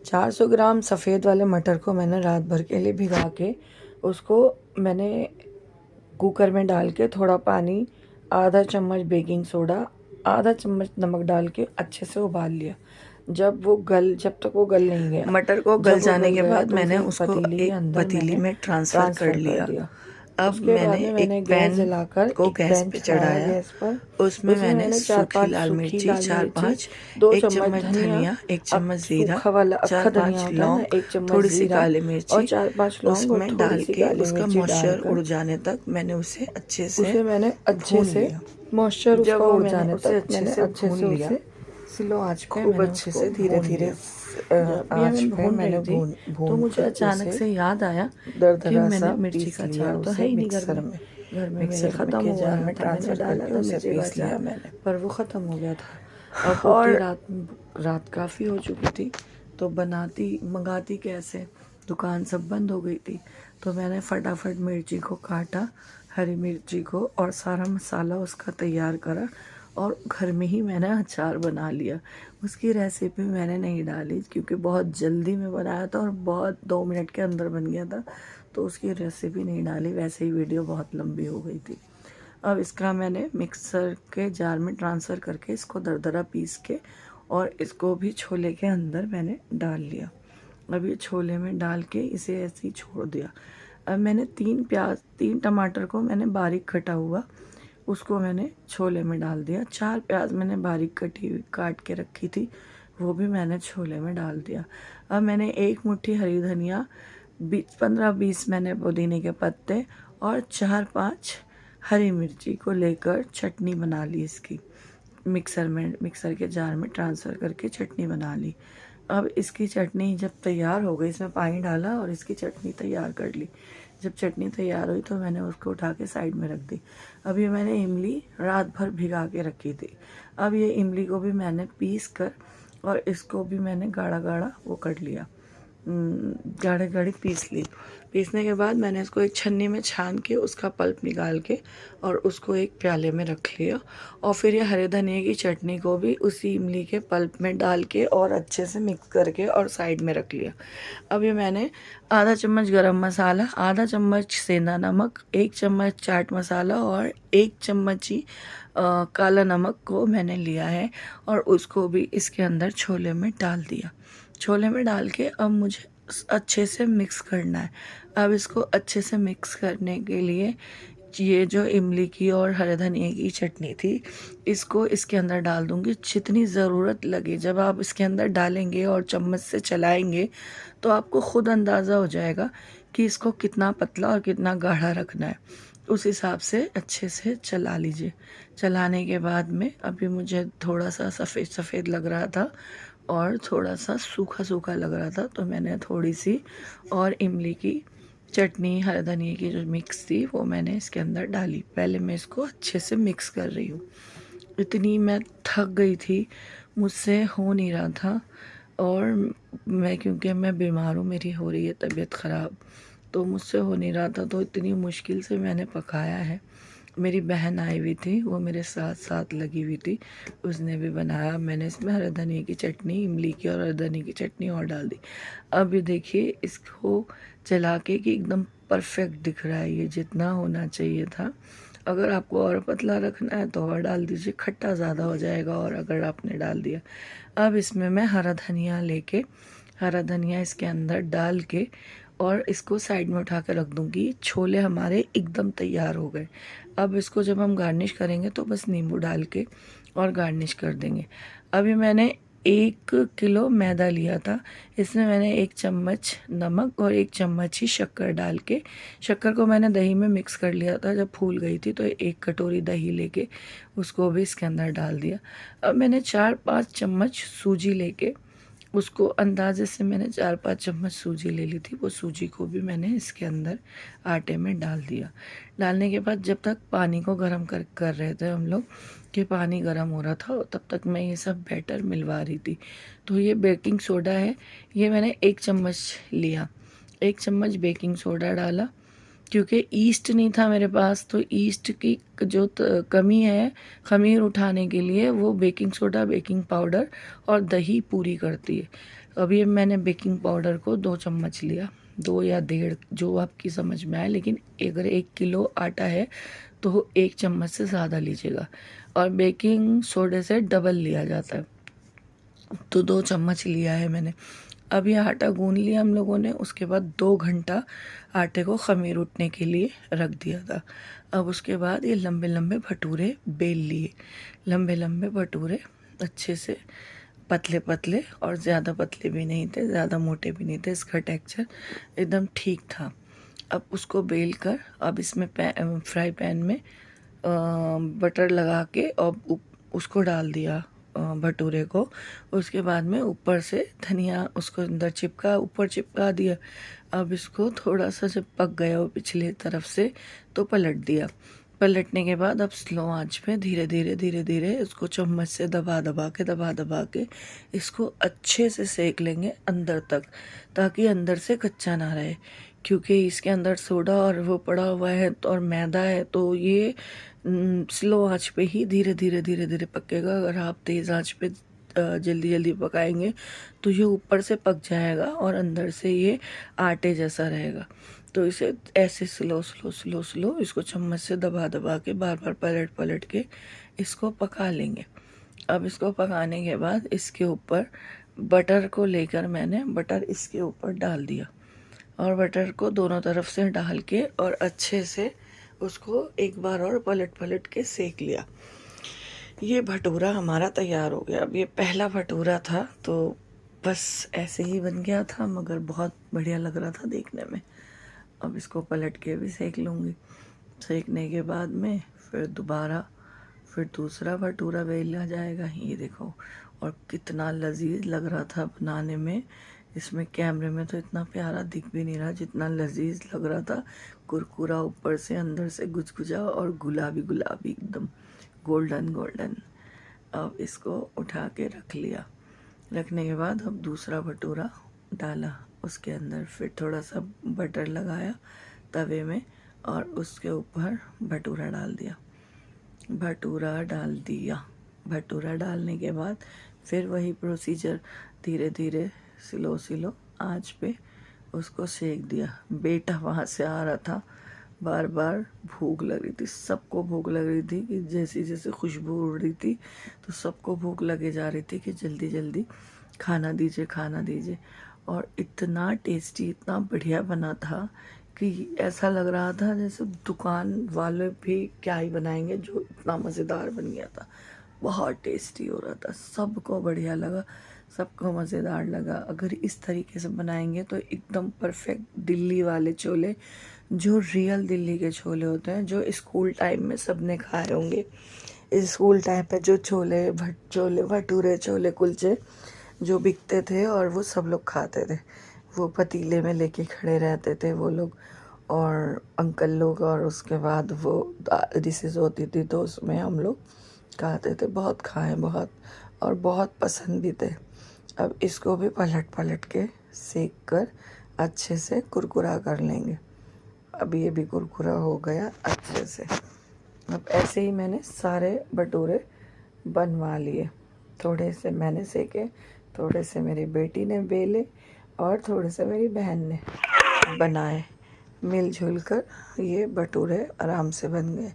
400 ग्राम सफ़ेद वाले मटर को मैंने रात भर के लिए भिगा के उसको मैंने कुकर में डाल के थोड़ा पानी, आधा चम्मच बेकिंग सोडा, आधा चम्मच नमक डाल के अच्छे से उबाल लिया। जब तक वो गल नहीं गया, मटर को गल जाने के बाद तो मैंने उसे उसको एक अंदर पतीली में ट्रांसफ़र कर लिया। दिया। अब उसके बाद मैंने में एक मैंने गैस पैन जलाकर को एक गैस पैन पे चढ़ाया चढ़ाया। गैस पर। उसमें मैंने मैंने सूखी लाल मिर्ची 4-5, 1 चम्मच धनिया, 1 चम्मच ज़ीरा, सूखा वाला अक्खा धनिया 4-5 होता है ना, लौंग, 1 चम्मच थोड़ी सी ज़ीरा काली और मिर्ची 4-5 लौंग और उसमें थोड़ी डाल सी के काली उसका मिर्ची मॉइस्चर डालकर उड़ जाने तक मैंने उसे अच्छे से उसे मैंने अच्छे भून से लिया। मॉइस्चर जब उसका वो उड़ मैंने जाने उसे तक मैंने अच्छे से भून लिया, उसे स्लो आंच पे खूब मैंने अच्छे उसको से धीरे भून धीरे लिया। जब भी आँच मैं पे भून मैंने रही थी तो भून मुझे कर अचानक उसे से याद आया कि दरदरा मैंने सा मिर्ची पीस का लिया अचार तो है उसे ही नहीं मिक्सर में। घर में मेरे मिक्सर में ख़त्म के हो जार गया में था। मैंने ट्रांसफ़र डाला करके था उसे मिर्ची का पीस लिया अचार, मैंने। पर वो ख़त्म हो गया था। अब होती और रात काफ़ी हो चुकी थी, तो मंगाती कैसे, दुकान सब बंद हो गई थी। तो मैंने फटाफट मिर्ची को काटा, हरी मिर्ची को, और सारा मसाला उसका तैयार करा और घर में ही मैंने अचार बना लिया। उसकी रेसिपी मैंने नहीं डाली क्योंकि बहुत जल्दी में बनाया था और बहुत 2 मिनट के अंदर बन गया था, तो उसकी रेसिपी नहीं डाली। वैसे ही वीडियो बहुत लंबी हो गई थी। अब इसका मैंने मिक्सर के जार में ट्रांसफ़र करके इसको दरदरा पीस के और इसको भी छोले के अंदर मैंने डाल लिया। अब ये छोले में डाल के इसे ऐसे ही छोड़ दिया। अब मैंने 3 टमाटर को मैंने बारीक कटा हुआ उसको मैंने छोले में डाल दिया। 4 प्याज मैंने बारीक कटी हुई काट के रखी थी, वो भी मैंने छोले में डाल दिया। अब मैंने 1 मुट्ठी हरी धनिया, 15-20 मैंने पुदीने के पत्ते और 4-5 हरी मिर्ची को लेकर चटनी बना ली इसकी। मिक्सर के जार में ट्रांसफ़र करके चटनी बना ली। अब इसकी चटनी जब तैयार हो गई, इसमें पानी डाला और इसकी चटनी तैयार कर ली। जब चटनी तैयार हुई तो मैंने उसको उठा के साइड में रख दी। अब ये मैंने इमली रात भर भिगा के रखी थी। अब ये इमली को भी मैंने पीस कर और इसको भी मैंने गाढ़ा गाढ़ा वो कर लिया, गाढ़े गाढ़ी पीस ली। पीसने के बाद मैंने इसको एक छन्नी में छान के उसका पल्प निकाल के और उसको एक प्याले में रख लिया। और फिर ये हरे धनिए की चटनी को भी उसी इमली के पल्प में डाल के और अच्छे से मिक्स करके और साइड में रख लिया। अब ये मैंने आधा चम्मच गरम मसाला, आधा चम्मच सेंधा नमक, 1 चम्मच चाट मसाला और 1 चम्मच ही काला नमक को मैंने लिया है और उसको भी इसके अंदर छोले में डाल दिया। छोले में डाल के अब मुझे अच्छे से मिक्स करना है। अब इसको अच्छे से मिक्स करने के लिए ये जो इमली की और हरे धनिए की चटनी थी, इसको इसके अंदर डाल दूंगी जितनी ज़रूरत लगे। जब आप इसके अंदर डालेंगे और चम्मच से चलाएंगे तो आपको ख़ुद अंदाज़ा हो जाएगा कि इसको कितना पतला और कितना गाढ़ा रखना है। उस हिसाब से अच्छे से चला लीजिए। चलाने के बाद में अभी मुझे थोड़ा सा सफ़ेद सफ़ेद लग रहा था और थोड़ा सा सूखा सूखा लग रहा था, तो मैंने थोड़ी सी और इमली की चटनी, हरे धनिए की जो मिक्स थी वो मैंने इसके अंदर डाली। पहले मैं इसको अच्छे से मिक्स कर रही हूँ। इतनी मैं थक गई थी, मुझसे हो नहीं रहा था। और क्योंकि मैं बीमार हूँ, मेरी हो रही है तबीयत ख़राब, तो मुझसे हो नहीं रहा था, तो इतनी मुश्किल से मैंने पकाया है। मेरी बहन आई हुई थी, वो मेरे साथ साथ लगी हुई थी, उसने भी बनाया। मैंने इसमें हरे धनिए की चटनी, इमली की और हरे धनिए की चटनी और डाल दी। अब ये देखिए इसको चला के कि एकदम परफेक्ट दिख रहा है, ये जितना होना चाहिए था। अगर आपको और पतला रखना है तो और डाल दीजिए, खट्टा ज़्यादा हो जाएगा और अगर आपने डाल दिया। अब इसमें मैं हरा धनिया इसके अंदर डाल के और इसको साइड में उठा के रख दूँगी। छोले हमारे एकदम तैयार हो गए। अब इसको जब हम गार्निश करेंगे तो बस नींबू डाल के और गार्निश कर देंगे। अभी मैंने 1 किलो मैदा लिया था, इसमें मैंने 1 चम्मच नमक और 1 चम्मच ही शक्कर डाल के, शक्कर को मैंने दही में मिक्स कर लिया था जब फूल गई थी, तो 1 कटोरी दही लेके उसको भी इसके अंदर डाल दिया। अब मैंने 4-5 चम्मच सूजी लेके उसको अंदाजे से मैंने 4-5 चम्मच सूजी ले ली थी, वो सूजी को भी मैंने इसके अंदर आटे में डाल दिया। डालने के बाद जब तक पानी को गर्म कर रहे थे हम लोग, कि पानी गर्म हो रहा था, तब तक मैं ये सब बैटर मिलवा रही थी। तो ये बेकिंग सोडा है, ये मैंने 1 चम्मच लिया, 1 चम्मच बेकिंग सोडा डाला। क्योंकि ईस्ट नहीं था मेरे पास, तो ईस्ट की जो कमी है ख़मीर उठाने के लिए, वो बेकिंग सोडा, बेकिंग पाउडर और दही पूरी करती है। अब ये मैंने बेकिंग पाउडर को 2 चम्मच लिया, 2 या 1.5 जो आपकी समझ में आए, लेकिन अगर 1 किलो आटा है तो 1 चम्मच से ज़्यादा लीजिएगा, और बेकिंग सोडे से डबल लिया जाता है, तो 2 चम्मच लिया है मैंने। अब ये आटा गूंद लिया हम लोगों ने, उसके बाद 2 घंटा आटे को खमीर उठने के लिए रख दिया था। अब उसके बाद ये लंबे लंबे भटूरे बेल लिए, लंबे लंबे भटूरे अच्छे से पतले पतले, और ज़्यादा पतले भी नहीं थे ज़्यादा मोटे भी नहीं थे, इसका टेक्सचर एकदम ठीक था। अब उसको बेल कर अब इसमें फ्राई पैन में बटर लगा के और उसको डाल दिया भटूरे को। उसके बाद में ऊपर से धनिया उसको अंदर ऊपर चिपका दिया। अब इसको थोड़ा सा जब पक गया वो पिछले तरफ से, तो पलट दिया। पलटने के बाद अब स्लो आंच पे धीरे धीरे धीरे धीरे इसको चम्मच से दबा दबा के इसको अच्छे से सेक लेंगे अंदर तक, ताकि अंदर से कच्चा ना रहे, क्योंकि इसके अंदर सोडा और वो पड़ा हुआ है और मैदा है, तो ये स्लो आंच पे ही धीरे धीरे धीरे धीरे पकेगा। अगर आप तेज़ आंच पे जल्दी जल्दी पकाएंगे तो ये ऊपर से पक जाएगा और अंदर से ये आटे जैसा रहेगा। तो इसे ऐसे स्लो स्लो स्लो स्लो इसको चम्मच से दबा दबा के बार बार पलट पलट के इसको पका लेंगे। अब इसको पकाने के बाद इसके ऊपर बटर को लेकर मैंने बटर इसके ऊपर डाल दिया, और बटर को दोनों तरफ से डाल के और अच्छे से उसको एक बार और पलट पलट के सेक लिया। ये भटूरा हमारा तैयार हो गया। अब ये पहला भटूरा था तो बस ऐसे ही बन गया था, मगर बहुत बढ़िया लग रहा था देखने में। अब इसको पलट के भी सेक लूँगी। सेकने के बाद में फिर दूसरा भटूरा बेला जाएगा। ये देखो, और कितना लजीज लग रहा था बनाने में। इसमें कैमरे में तो इतना प्यारा दिख भी नहीं रहा जितना लजीज लग रहा था। कुरकुरा ऊपर से, अंदर से गुजगुजा और गुलाबी गुलाबी एकदम गोल्डन गोल्डन। अब इसको उठा के रख लिया। रखने के बाद अब दूसरा भटूरा डाला उसके अंदर, फिर थोड़ा सा बटर लगाया तवे में और उसके ऊपर भटूरा डाल दिया। भटूरा डालने के बाद फिर वही प्रोसीजर, धीरे धीरे स्लो स्लो आंच पे उसको सेक दिया। बेटा वहाँ से आ रहा था, बार बार भूख लग रही थी, सबको भूख लग रही थी कि जैसी जैसे खुशबू उड़ रही थी तो सबको भूख लगे जा रही थी कि जल्दी जल्दी खाना दीजिए। और इतना टेस्टी, इतना बढ़िया बना था कि ऐसा लग रहा था जैसे दुकान वाले भी क्या ही बनाएंगे, जो इतना मज़ेदार बन गया था। बहुत टेस्टी हो रहा था, सबको बढ़िया लगा, सबको मज़ेदार लगा। अगर इस तरीके से बनाएंगे तो एकदम परफेक्ट दिल्ली वाले छोले, जो रियल दिल्ली के छोले होते हैं, जो स्कूल टाइम में सबने खाए होंगे। स्कूल टाइम पे जो छोले भटूरे, छोले कुलचे जो बिकते थे और वो सब लोग खाते थे, वो पतीले में लेके खड़े रहते थे वो लोग और अंकल लोग, और उसके बाद वो डिशेज होती थी तो उसमें हम लोग खाते थे। बहुत खाए, बहुत, और बहुत पसंद भी थे। अब इसको भी पलट पलट के सेक कर अच्छे से कुरकुरा कर लेंगे। अब ये भी कुरकुरा हो गया अच्छे से। अब ऐसे ही मैंने सारे भटूरे बनवा लिए। थोड़े से मैंने सेके, थोड़े से मेरी बेटी ने बेले और थोड़े से मेरी बहन ने बनाए। मिलजुल कर ये भटूरे आराम से बन गए।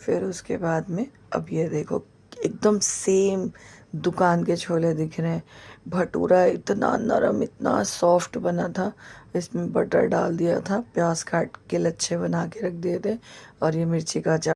फिर उसके बाद में अब ये देखो एकदम सेम दुकान के छोले दिख रहे हैं। भटूरा इतना नरम, इतना सॉफ्ट बना था। इसमें बटर डाल दिया था, प्याज काट के लच्छे बना के रख दिए थे, और ये मिर्ची का अचार